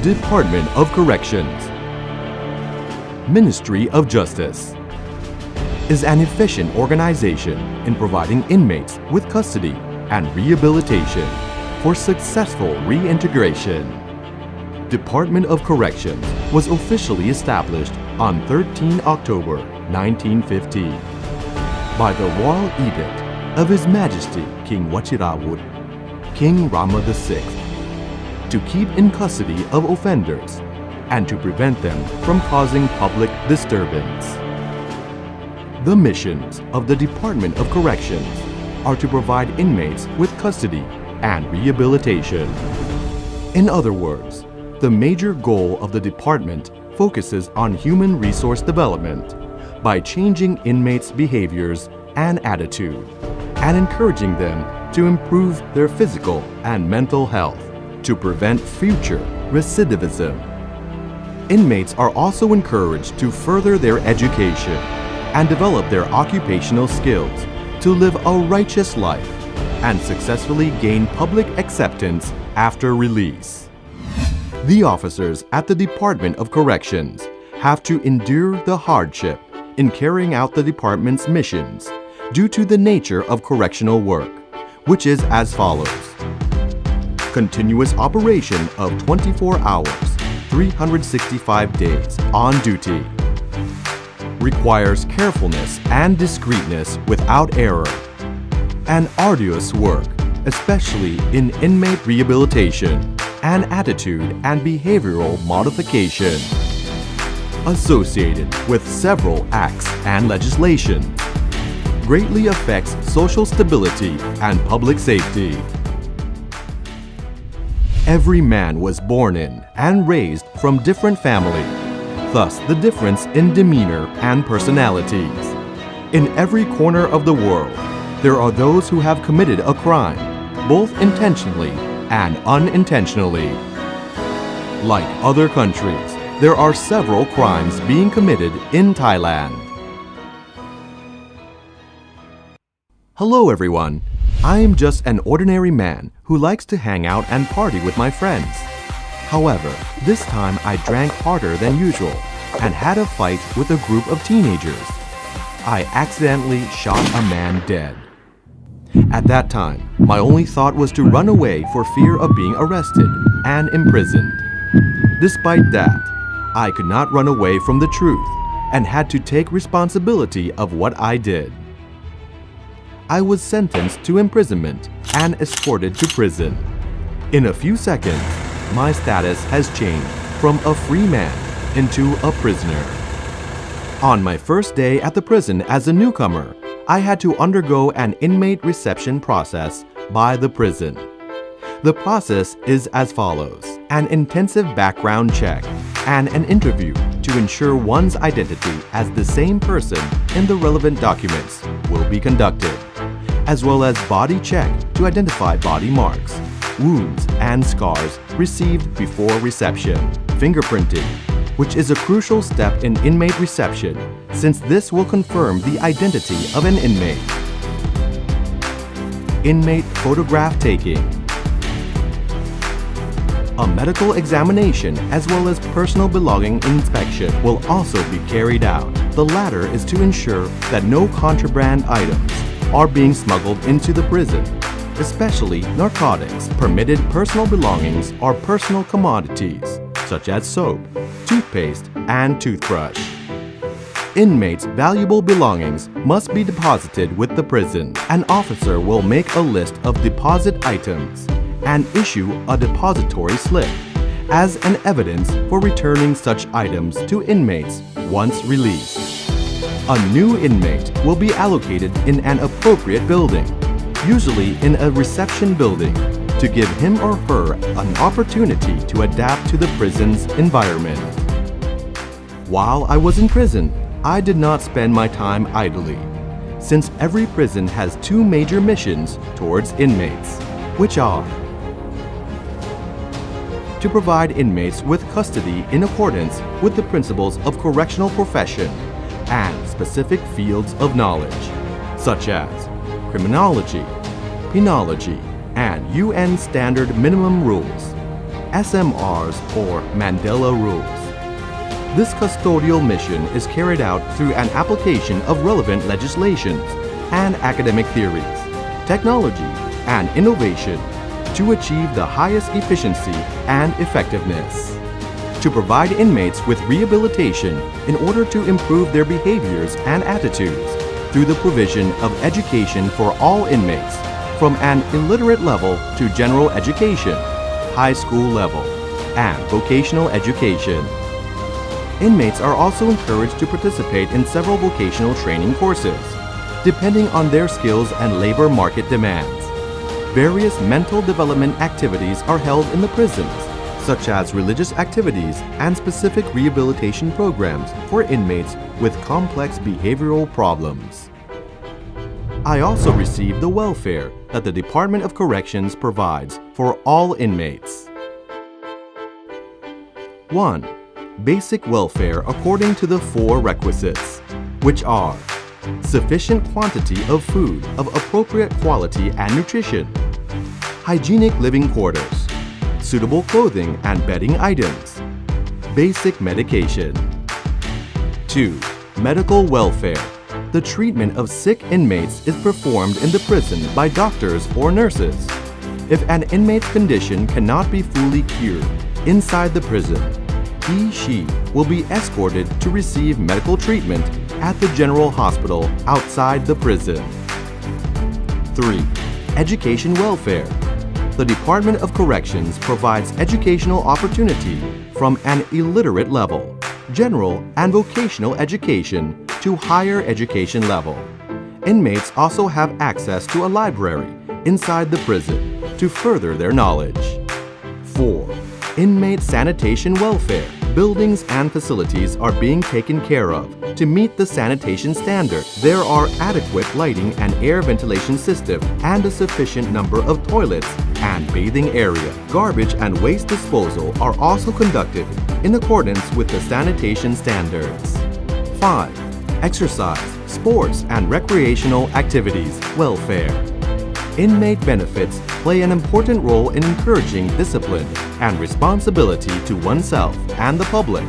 Department of Corrections, Ministry of Justice, is an efficient organization in providing inmates with custody and rehabilitation for successful reintegration. Department of Corrections was officially established on 13 October 1915 by the Royal Edict of His Majesty King Wachirawut, King Rama VI, to keep in custody of offenders and to prevent them from causing public disturbance. The missions of the Department of Corrections are to provide inmates with custody and rehabilitation. In other words, the major goal of the department focuses on human resource development by changing inmates' behaviors and attitude and encouraging them to improve their physical and mental health to prevent future recidivism. Inmates are also encouraged to further their education and develop their occupational skills to live a righteous life and successfully gain public acceptance after release. The officers at the Department of Corrections have to endure the hardship in carrying out the department's missions due to the nature of correctional work, which is as follows. Continuous operation of 24 hours, 365 days on duty. Requires carefulness and discreetness without error. And arduous work, especially in inmate rehabilitation and attitude and behavioral modification. Associated with several acts and legislation. Greatly affects social stability and public safety. Every man was born in and raised from different families, thus the difference in demeanor and personalities. In every corner of the world, there are those who have committed a crime, both intentionally and unintentionally. Like other countries, there are several crimes being committed in Thailand. Hello everyone, I am just an ordinary man who likes to hang out and party with my friends. However, this time I drank harder than usual and had a fight with a group of teenagers. I accidentally shot a man dead. At that time, my only thought was to run away for fear of being arrested and imprisoned. Despite that, I could not run away from the truth and had to take responsibility of what I did. I was sentenced to imprisonment and escorted to prison. In a few seconds, my status has changed from a free man into a prisoner. On my first day at the prison as a newcomer, I had to undergo an inmate reception process by the prison. The process is as follows: an intensive background check and an interview to ensure one's identity as the same person in the relevant documents will be conducted, as well as body check to identify body marks, wounds, and scars received before reception. Fingerprinting, which is a crucial step in inmate reception since this will confirm the identity of an inmate. Inmate photograph taking. A medical examination as well as personal belonging inspection will also be carried out. The latter is to ensure that no contraband items are being smuggled into the prison, especially narcotics. Permitted personal belongings are personal commodities such as soap, toothpaste, and toothbrush. Inmates' valuable belongings must be deposited with the prison. An officer will make a list of deposit items and issue a depository slip as an evidence for returning such items to inmates once released. A new inmate will be allocated in an appropriate building, usually in a reception building, to give him or her an opportunity to adapt to the prison's environment. While I was in prison, I did not spend my time idly, since every prison has two major missions towards inmates, which are to provide inmates with custody in accordance with the principles of correctional profession and specific fields of knowledge, such as criminology, penology, and UN standard minimum rules, SMRs or Mandela Rules. This custodial mission is carried out through an application of relevant legislations and academic theories, technology, and innovation to achieve the highest efficiency and effectiveness. To provide inmates with rehabilitation in order to improve their behaviors and attitudes through the provision of education for all inmates from an illiterate level to general education, high school level, and vocational education. Inmates are also encouraged to participate in several vocational training courses, depending on their skills and labor market demands. Various mental development activities are held in the prisons, such as religious activities and specific rehabilitation programs for inmates with complex behavioral problems. I also received the welfare that the Department of Corrections provides for all inmates. 1. Basic welfare according to the 4 requisites, which are sufficient quantity of food of appropriate quality and nutrition, hygienic living quarters, suitable clothing and bedding items, basic medication. 2. Medical welfare. The treatment of sick inmates is performed in the prison by doctors or nurses. If an inmate's condition cannot be fully cured inside the prison, he/she will be escorted to receive medical treatment at the general hospital outside the prison. 3. Education welfare. The Department of Corrections provides educational opportunity from an illiterate level, general and vocational education to higher education level. Inmates also have access to a library inside the prison to further their knowledge. 4. Inmate sanitation welfare. Buildings and facilities are being taken care of to meet the sanitation standard. There are adequate lighting and air ventilation system and a sufficient number of toilets and bathing area. Garbage and waste disposal are also conducted in accordance with the sanitation standards. 5. Exercise, sports, and recreational activities welfare. Inmate benefits play an important role in encouraging discipline and responsibility to oneself and the public.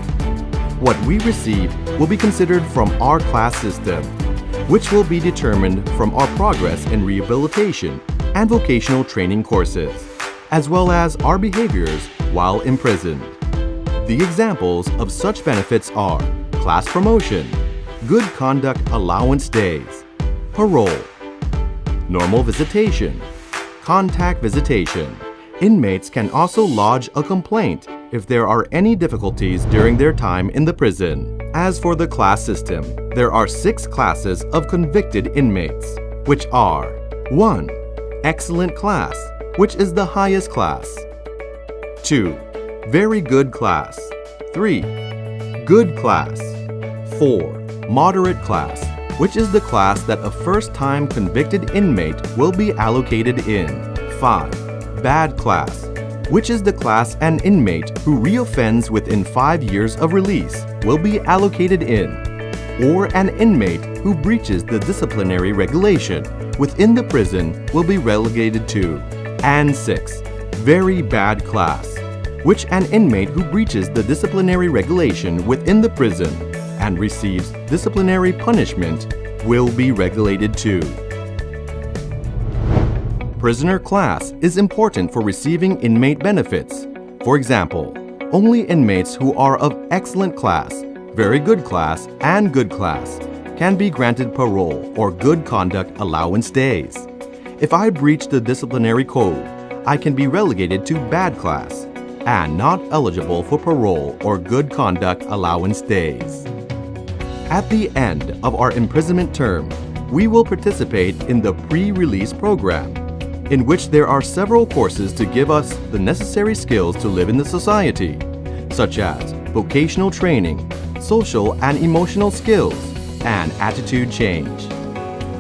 What we receive will be considered from our class system, which will be determined from our progress in rehabilitation and vocational training courses, as well as our behaviors while imprisoned. The examples of such benefits are class promotion, good conduct allowance days, parole, normal visitation, contact visitation. Inmates can also lodge a complaint if there are any difficulties during their time in the prison. As for the class system, there are 6 classes of convicted inmates, which are 1. Excellent class, which is the highest class. 2. Very good class. 3. Good class. 4. Moderate class, which is the class that a first-time convicted inmate will be allocated in. 5. Bad class, which is the class an inmate who reoffends within 5 years of release will be allocated in, or an inmate who breaches the disciplinary regulation within the prison will be relegated to. And 6. Very bad class, which an inmate who breaches the disciplinary regulation within the prison and receives disciplinary punishment will be regulated to. Prisoner class is important for receiving inmate benefits. For example, only inmates who are of excellent class, very good class, and good class can be granted parole or good conduct allowance days. If I breach the disciplinary code, I can be relegated to bad class and not eligible for parole or good conduct allowance days. At the end of our imprisonment term, we will participate in the pre-release program, in which there are several courses to give us the necessary skills to live in the society, such as vocational training, social and emotional skills, and attitude change.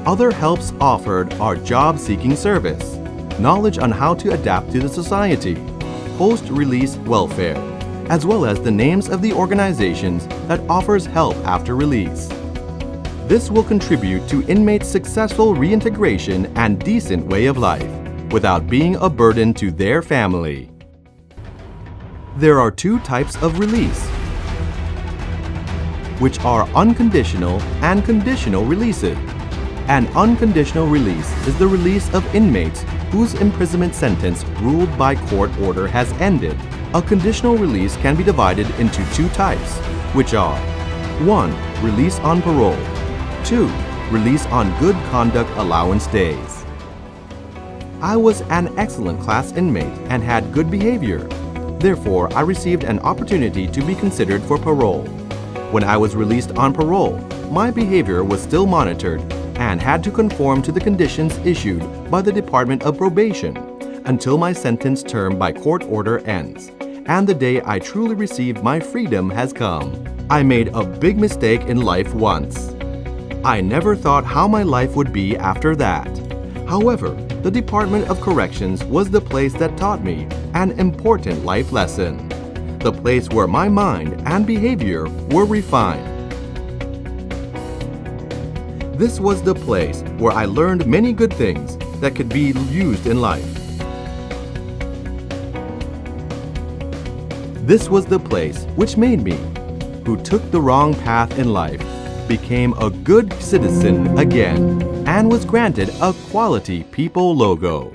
Other helps offered are job-seeking service, knowledge on how to adapt to the society, post-release welfare, as well as the names of the organizations that offers help after release. This will contribute to inmates' successful reintegration and decent way of life, without being a burden to their family. There are two types of release, which are unconditional and conditional releases. An unconditional release is the release of inmates whose imprisonment sentence ruled by court order has ended. A conditional release can be divided into two types, which are 1. Release on parole. 2. Release on good conduct allowance days. I was an excellent class inmate and had good behavior. Therefore, I received an opportunity to be considered for parole. When I was released on parole, my behavior was still monitored and had to conform to the conditions issued by the Department of Probation until my sentence term by court order ends, and the day I truly received my freedom has come. I made a big mistake in life once. I never thought how my life would be after that. However, the Department of Corrections was the place that taught me an important life lesson, the place where my mind and behavior were refined. This was the place where I learned many good things that could be used in life. This was the place which made me, who took the wrong path in life, became a good citizen again and was granted a Quality People logo.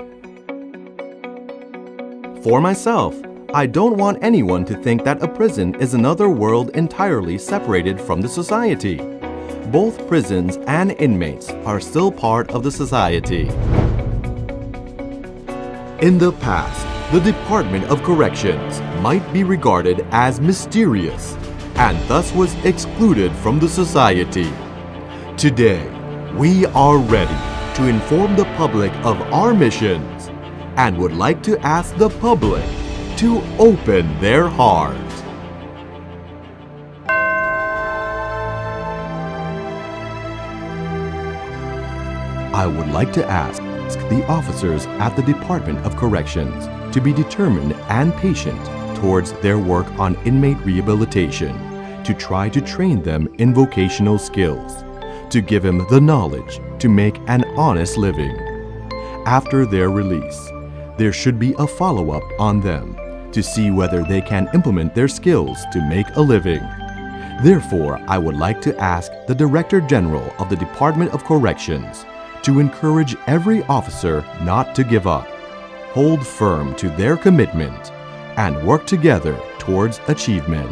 For myself, I don't want anyone to think that a prison is another world entirely separated from the society. Both prisons and inmates are still part of the society. In the past, the Department of Corrections might be regarded as mysterious and thus was excluded from the society. Today, we are ready to inform the public of our missions and would like to ask the public to open their heart. I would like to ask the officers at the Department of Corrections to be determined and patient towards their work on inmate rehabilitation, to try to train them in vocational skills, to give them the knowledge to make an honest living. After their release, there should be a follow-up on them to see whether they can implement their skills to make a living. Therefore, I would like to ask the Director General of the Department of Corrections to encourage every officer not to give up, hold firm to their commitment, and work together towards achievement.